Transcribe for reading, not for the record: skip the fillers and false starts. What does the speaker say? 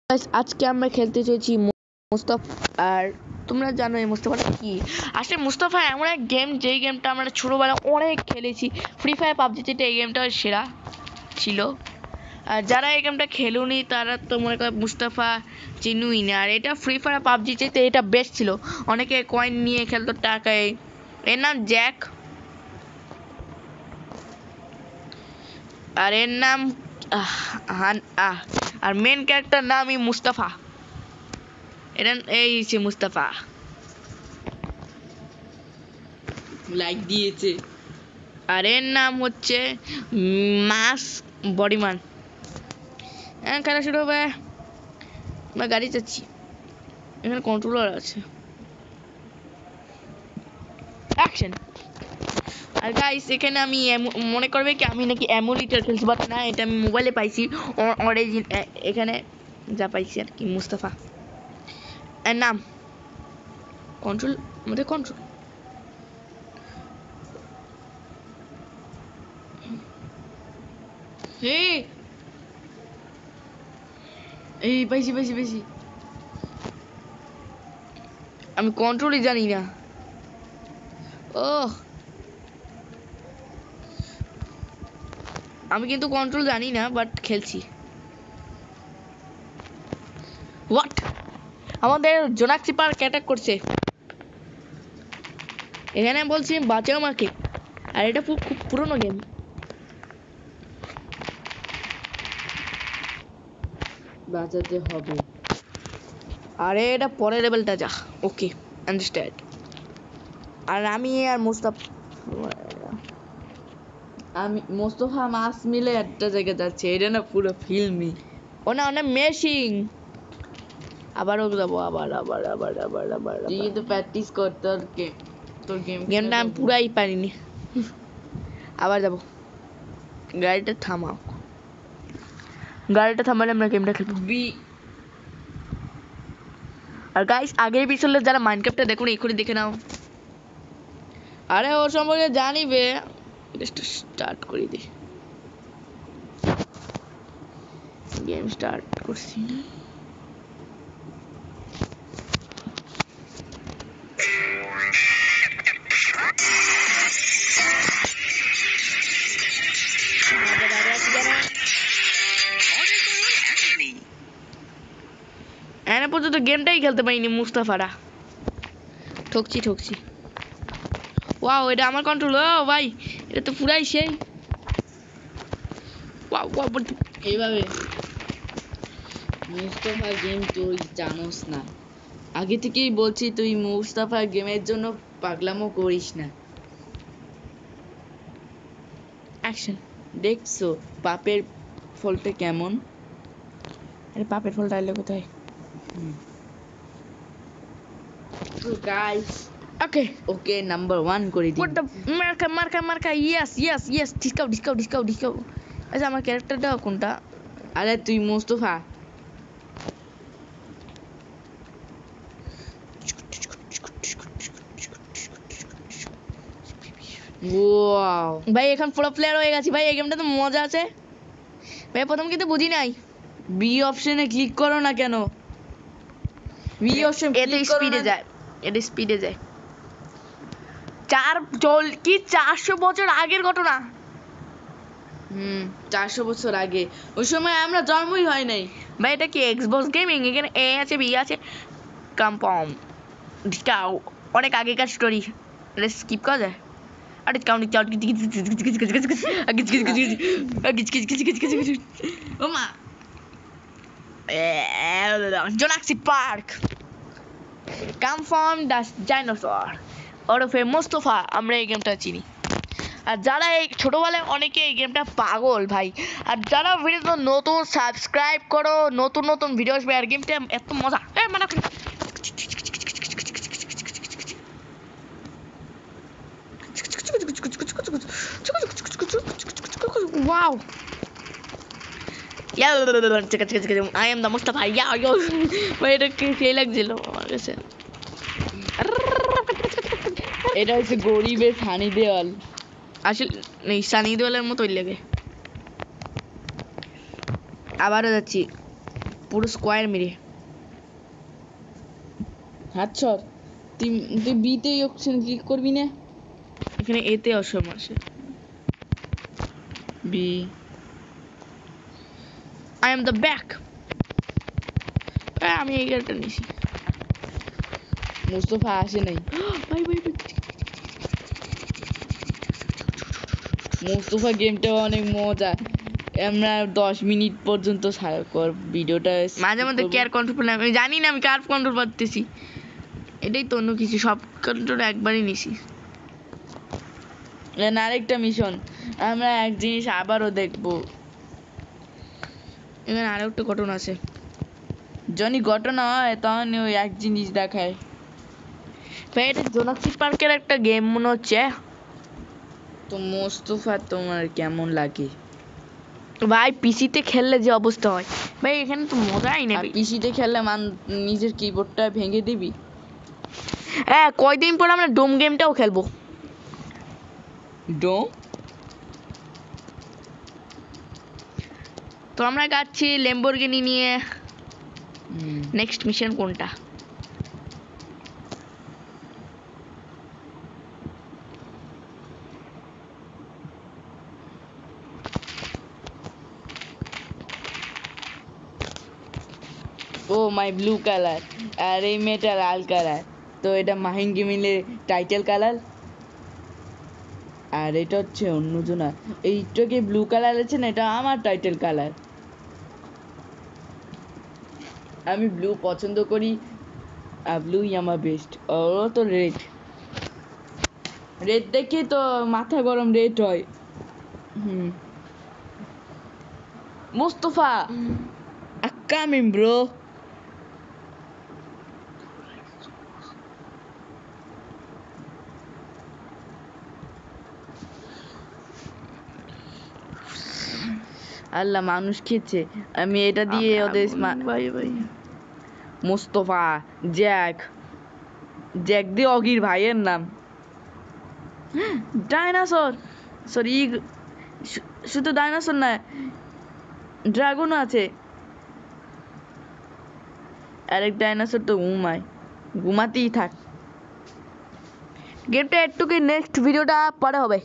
আজকে আমরা খেলতে চলেছি মুস্তাফা। আর তোমরা জানো এই মুস্তাফাটা কি। আসলে মুস্তাফা এমন এক গেম, যেই গেমটা আমরা ছোটোবেলায় অনেক খেলেছি। ফ্রি ফায়ার পাবজি থেকে এই গেমটা সেরা ছিল। আর যারা এই গেমটা খেলুনি তারা তো মনে করে মুস্তাফা চিনুই না। আর এটা ফ্রি ফায়ার পাবজি থেকে এটা বেস্ট ছিল। অনেকে কয়েন নিয়ে খেলতো টাকায়। এর নাম জ্যাক, আর এর নাম আর মেন ক্যারেক্টার নামই মুস্তাফা। এটা এই যে মুস্তাফা লাইক দিয়েছে। আর এর নাম হচ্ছে মাস বডিমান। খেলা শুরু হবে। আমরা গাড়ি যাচ্ছি, এখানে কন্ট্রোলার আছে। অ্যাকশন। আর গাইস এখানে আমি মনে করবে কি আমি নাকি এমুলেটর খেলছি, বাট না, এটা আমি মোবাইলে পাইছি অরিজিন। এখানে যা পাইছি আর কি মুস্তাফা এর নাম। কন্ট্রোল, আমাদের কন্ট্রোল। এই পাইছি পাইছি পাইছি। আমি কন্ট্রোলই জানি না। ওহ, আমি কিন্তু কন্ট্রোল জানি না, বাট খেলছি। হোয়াট, আমাদের জোনাক্সি পার্ক অ্যাটাক করছে। এখানে বলছি বাঁচাও আমাকে। আর এটা খুব পুরনো গেম। বাঁচাতে হবে। আরে এটা পরের লেভেলটা যা। ওকে, আন্ডারস্ট্যান্ড। আর আমি আর মোস্তফা মাস মিলে একটা জায়গায় যাচ্ছে। এটা না পুরো ফিল্মই। ও না, ওটা মেশিং। আবারও যাবো, আবার আবার আবার আবার আবার তুই কিন্তু প্র্যাকটিস কর তোর গেম। গেমটা আমি পুরাই পারিনি। আবার যাবো। গাড়িটা থামাও, গাড়িটা থামালে আমরা গেমটা খেলবো। আর গাইস আগের পিছলে যারা মাইনক্রাফটটা দেখুন এখনই দেখে নাও। আরে ওর সম্পর্কে জানিবে। স্টার্ট করে দে, গেম স্টার্ট করছি। এনে পর্যন্ত গেমটাই খেলতে পারিনি মুস্তাফারা। ঠকছি। ওয়াও, এটা আমার কন্ট্রোল। ও ভাই, এটা তো পুরাই সেই। ওয়াও এইভাবে মুস্তাফা গেম তুই জানোস না। আগে থেকেই বলছি তুই মুস্তাফা গেমের জন্য পাগলামো করিস না। অ্যাকশন। দেখছো পাপের ফলটা কেমন? আরে পাপের ফলটা এলো কোথায়? তো গাইস ওকে ওকে নাম্বার 1 করে দিন। What the মার্কা yes ডিসকাউন্ট। আচ্ছা আমার ক্যারেক্টারটা কোনটা? আরে তুই মুস্তাফা। ওয়াও ভাই এখন পুরো প্লেয়ার হয়ে গেছি ভাই। এই গেমটা তো মজা আছে ভাই। প্রথম কিন্তু বুঝি নাই। বি অপশনে ক্লিক করো না কেন? বি অপশন এতে ক্লিক করো স্পিডে না। যায়, এটা স্পিডে যায়। 400 বছর আগের ঘটনা। 400 বছর আগে। ওই সময় আমরা জন্মই হয় নাই ভাই এটা কি এক্সবক্স গেমিং? এখানে এ আছে, বি আছে, কম্পাউন্ড ডিসকাউ। অনেক আগেকার স্টোরি, এটা স্কিপ করা যায়। আর ডিসকাউন্ট ওমা। জোনাক্সি park come from the dinosaur ওরফে মুস্তফা। আমরা এই গেমটা চিনি। আর যারা এই ছোটোবেলায় অনেকে এই গেমটা পাগল ভাই। আর যারা ভিডিও নতুন, সাবস্ক্রাইব করো, নতুন ভিডিও আসবে। আর গেমটা এত মজা। মানে wow, I am the Mustafa. ভাই এটা কি সেই লাগছিল আমার কাছে। এটা হচ্ছে গরিবের ফানি দেওয়াল। আসলে এই সানি দেওয়ালের মতোই লাগে। আবারও যাচ্ছি। পুরো স্কোয়ার মেরে। হাত সর। তুই তুই বিতে অপশন ক্লিক করবি না? এখানে এতে অসম আছে। বি। I am the back. আমি এই গাড়িটা নিছি। মুস্তফা আসে নাই। ভাই ভাই ভাই, মুস্তফা গেমটা অনেক মজা। আমরা 10 মিনিট পর্যন্ত ভিডিওটা মাঝে মধ্যে কেয়ার কন্ট্রোল আমি জানি না আমি কার কন্ট্রোল পাচ্ছি। এটাই তো অন্য কিছু, সব কন্ট্রোল একবারই নিছি। আরেকটা মিশন আমরা এক জিনিস আবারও দেখবো। এখানে আরো একটা ঘটনা আছে। যখনই ঘটনা হয় তখন ওই এক জিনিস দেখায়। ভাই এটা জোনাসিক পার্কের একটা গেম মনে হচ্ছে। তো মোস্তফা তোমার কেমন লাগে? ভাই পিসিতে খেললে যে অবস্থা হয় ভাই, এখানে তো মজাই আর নেবে। পিসিতে খেললে নিজের কিবোর্ডটা ভেঙে দিবি। হ্যাঁ, কয়দিন পর আমরা ডোম গেমটাও খেলবো। ডোম? তো আমরা যাচ্ছি ল্যাম্বরগিনি নিয়ে। নেক্সট মিশন কোনটা? ও মাই ব্লু কালার, আর এই মেয়েটা লাল কালার। তো এটা মাহিঙ্গি মিলে টাইটেল কালার, আর এটা হচ্ছে অন্যজনা। এইটাকে ব্লু কালার আছে না, এটা আমার টাইটেল কালার। আমি ব্লু পছন্দ করি, আর ব্লুই আমার বেস্ট। ও তো রেড, রেড দেখে তো মাথা গরম, রেড হয়। Mustafa, coming bro. আল্লাহ, মানুষ খেয়েছে। আমি এটা দিয়ে ওদের ভাই ভাই মুস্তফা, জ্যাক, জ্যাক দিয়ে অগির ভাইয়ের নাম। ডাইনোসর, সরি, শুধু ডাইনোসর না, ড্রাগনও আছে। আরেক ডাইনোসর তো ঘুমায়, ঘুমাতেই থাক। গেমটা একটু কি নেক্সট ভিডিওটা পরে হবে।